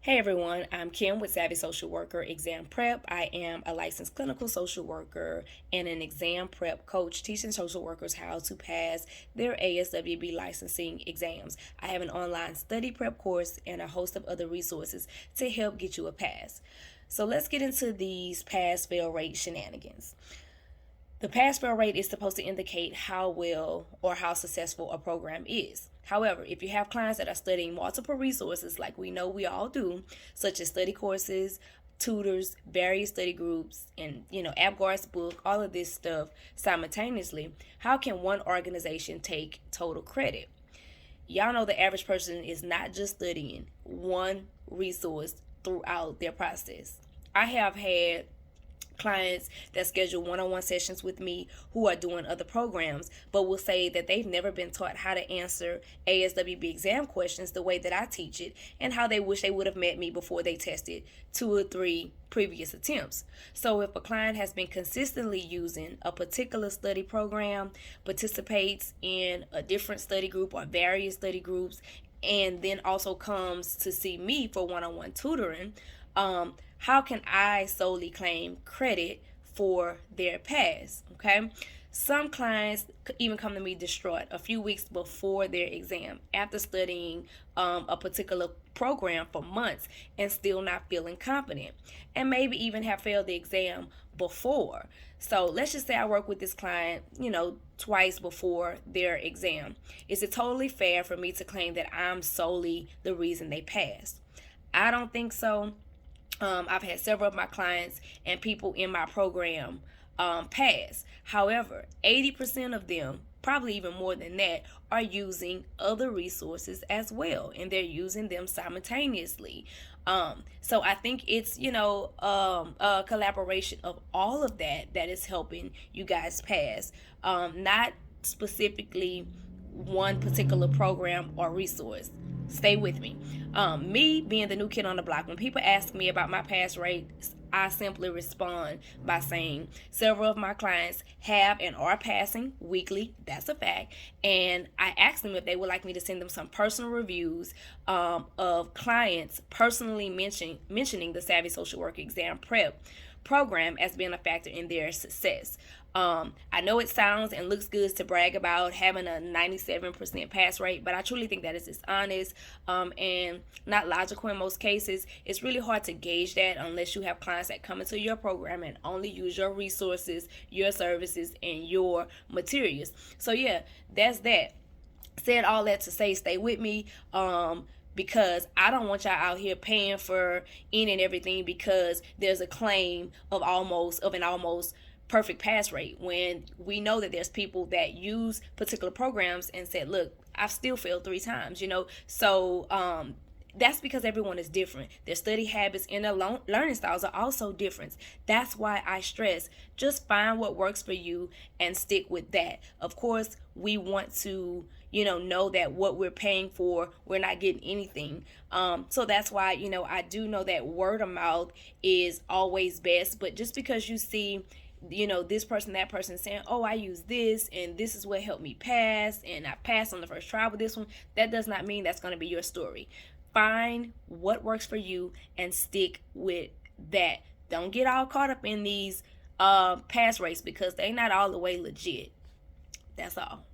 Hey everyone, I'm Kim with Savvy Social Worker Exam Prep. I am a licensed clinical social worker and an exam prep coach teaching social workers how to pass their ASWB licensing exams. I have an online study prep course and a host of other resources to help get you a pass. So let's get into these pass fail rate shenanigans. The pass fail rate is supposed to indicate how well or how successful a program is. However, if you have clients that are studying multiple resources, like we know we all do, such as study courses, tutors, various study groups, and AppGuard's book, all of this stuff simultaneously, how can one organization take total credit? Y'all know the average person is not just studying one resource throughout their process. I have had clients that schedule one-on-one sessions with me who are doing other programs but will say that they've never been taught how to answer ASWB exam questions the way that I teach it, and how they wish they would have met me before they tested 2 or 3 previous attempts. So if a client has been consistently using a particular study program, participates in a different study group or various study groups, and then also comes to see me for one-on-one tutoring, how can I solely claim credit for their pass? Okay. Some clients even come to me distraught a few weeks before their exam after studying a particular program for months and still not feeling confident, and maybe even have failed the exam before. So let's just say I work with this client, twice before their exam. Is it totally fair for me to claim that I'm solely the reason they passed? I don't think so. I've had several of my clients and people in my program pass. However, 80% of them, probably even more than that, are using other resources as well, and they're using them simultaneously. So I think it's a collaboration of all of that is helping you guys pass, not specifically one particular program or resource. Stay with me. Me being the new kid on the block, when people ask me about my pass rates, I simply respond by saying several of my clients have and are passing weekly. That's a fact. And I ask them if they would like me to send them some personal reviews of clients personally mentioning the Savvy Social Work Exam Prep program as being a factor in their success. I know it sounds and looks good to brag about having a 97% pass rate, but I truly think that is dishonest and not logical in most cases. It's really hard to gauge that unless you have clients that come into your program and only use your resources, your services, and your materials. So yeah, that's that. Said all that to say, stay with me. Because I don't want y'all out here paying for any and everything because there's a claim of an almost perfect pass rate, when we know that there's people that use particular programs and said, look, I've still failed 3 times, so that's because everyone is different. Their study habits and their learning styles are also different. That's why I stress, just find what works for you and stick with that. Of course, we want to know that what we're paying for, we're not getting anything. So that's why I do know that word of mouth is always best. But just because you see this person, that person saying, oh, I use this and this is what helped me pass and I passed on the first try with this one, that does not mean that's going to be your story. Find what works for you and stick with that. Don't get all caught up in these pass rates because they're not all the way legit. That's all.